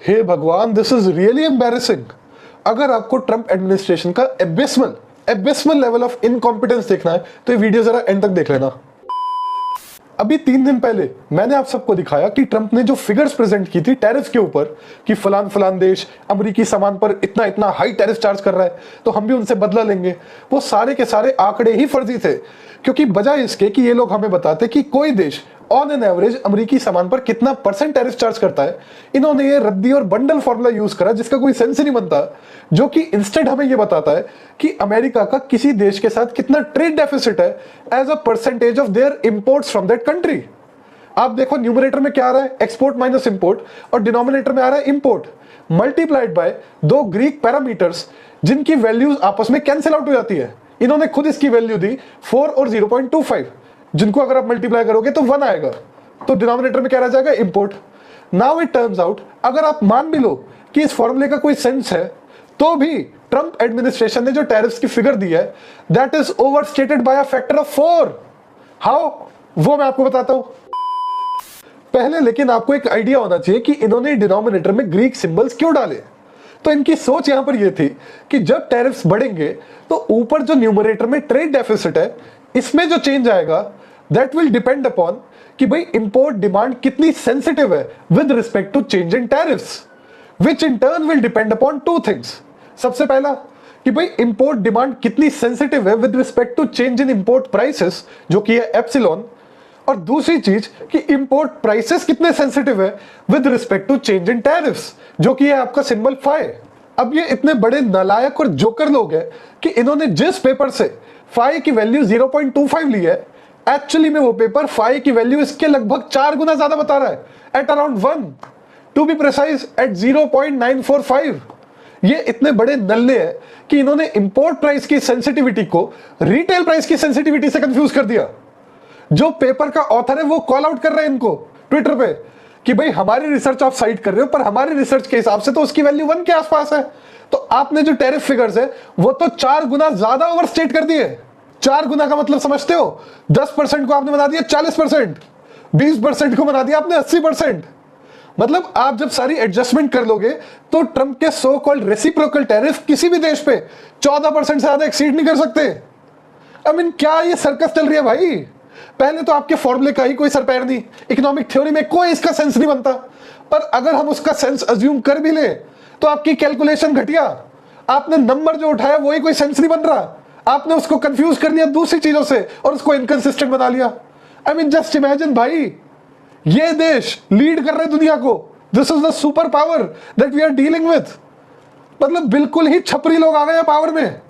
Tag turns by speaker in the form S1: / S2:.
S1: हे भगवान, this is really embarrassing. अगर आपको ट्रंप एडमिनिस्ट्रेशन का एबिस्मल लेवल ऑफ इनकॉम्पिटेंस देखना है तो ये वीडियो जरा एंड तक देख लेना। अभी 3 दिन पहले मैंने आप सबको दिखाया कि ट्रंप ने जो फिगर्स प्रेजेंट की थी टैरिफ के ऊपर कि फलान फलान देश अमेरिकी सामान पर इतना इतना हाई टैरिफ चार्ज कर रहा है तो हम भी उनसे बदला लेंगे। वो सारे के सारे आंकड़े ही फर्जी थे, क्योंकि बजाय इसके कि ये लोग हमें बताते कि कोई देश ऑन एन एवरेज अमेरिकी सामान पर कितना % टैरिफ चार्ज करता है, इन्होंने ये रद्दी और बंडल फॉर्मूला यूज करा जिसका कोई सेंस ही नहीं बनता, जो कि इंस्टेंट हमें ये बताता है कि अमेरिका का किसी देश के साथ कितना ट्रेड डेफिसिट है as a percentage of their imports from that country. आप देखो न्यूमरेटर में क्या आ रहा है, एक्सपोर्ट माइनस इंपोर्ट, और डिनोमिनेटर में आ रहा है import multiplied by 2 Greek parameters जिनकी वैल्यूज आपस में कैंसिल आउट हो जाती है। इन्होंने खुद इसकी वैल्यू दी 4 और 0.25, जिनको अगर आप मल्टीप्लाई करोगे तो 1 आएगा, तो डिनोमिनेटर में क्या रह जाएगा, import. Now it turns out, अगर आप मान भी लो कि इस फॉर्मूले का कोई सेंस है, तो भी ट्रंप एडमिनिस्ट्रेशन ने जो टैरिफ्स की फिगर दी है that is overstated by a factor of 4। How, वो मैं आपको बताता हूं। पहले लेकिन आपको एक आइडिया होना चाहिए कि इन्होंने डिनोमिनेटर में ग्रीक सिंबल्स क्यों डाले। तो इनकी सोच यहां पर यह थी कि जब टैरिफ्स बढ़ेंगे तो ऊपर जो न्यूमरेटर में ट्रेड डेफिसिट है इसमें जो चेंज आएगा दैट विल डिपेंड अपॉन कि भाई इंपोर्ट डिमांड कितनी सेंसिटिव है with respect to change in tariffs, which in turn will depend upon 2 things. सबसे पहला कि भाई इंपोर्ट डिमांड कितनी सेंसिटिव है with respect to change in import prices, जो कि है एप्सिलॉन, और दूसरी चीज कि इंपोर्ट प्राइसेस कितने सेंसिटिव है with respect to change in tariffs, जो कि है आपका सिंबल फाई। अब ये इतने बड़े नालायक और जोकर लोग हैं कि इन्होंने जिस पेपर से फाई की वैल्यू 0.25 ली है, एक्चुअली में वो पेपर फाई की वैल्यू इसके लगभग 4 गुना ज्यादा बता रहा है, at around 1, to be precise at 0.945। ये इतने बड़े नल्ले हैं कि इन्होंने इंपोर्ट प्राइस की सेंसिटिविटी को रिटेल प्राइस की सेंसिटिविटी से कंफ्यूज कर दिया। जो पेपर का ऑथर है वो कॉल आउट कर रहे हैं इनको ट्विटर पे कि भाई हमारी रिसर्च आप साइट कर रहे हो, पर हमारी रिसर्च के हिसाब से तो उसकी वैल्यू 1 के आसपास है, तो आपने जो टैरिफ फिगर्स है वो तो 4 गुना ज्यादा ओवरस्टेट कर दिए। 4 गुना का मतलब समझते हो, 10% को आपने बना दिया 40%, 20% को बना दिया आपने 80%। मतलब आप जब सारी एडजस्टमेंट कर लोगे तो ट्रंप के सो कॉल्ड रेसिप्रोकल टैरिफ किसी भी देश पे 14% से ज्यादा एक्सीड नहीं कर सकते। आई मीन क्या ये सर्कस चल रही है भाई। पहले तो आपके फॉर्मूले का ही कोई सर पैर नहीं, इकोनॉमिक थ्योरी में कोई इसका सेंस नहीं बनता, पर अगर हम उसका सेंस अज्यूम कर भी ले तो आपकी कैलकुलेशन घटिया, आपने नंबर जो उठाया वही कोई सेंस नहीं बन रहा, आपने उसको कंफ्यूज कर लिया दूसरी चीजों से और उसको इनकंसिस्टेंट बना लिया। आई मीन जस्ट इमेजिन भाई, ये देश लीड कर रहे दुनिया को, this is the super power that we are dealing with. मतलब बिल्कुल ही छपरी लोग आ गए पावर में।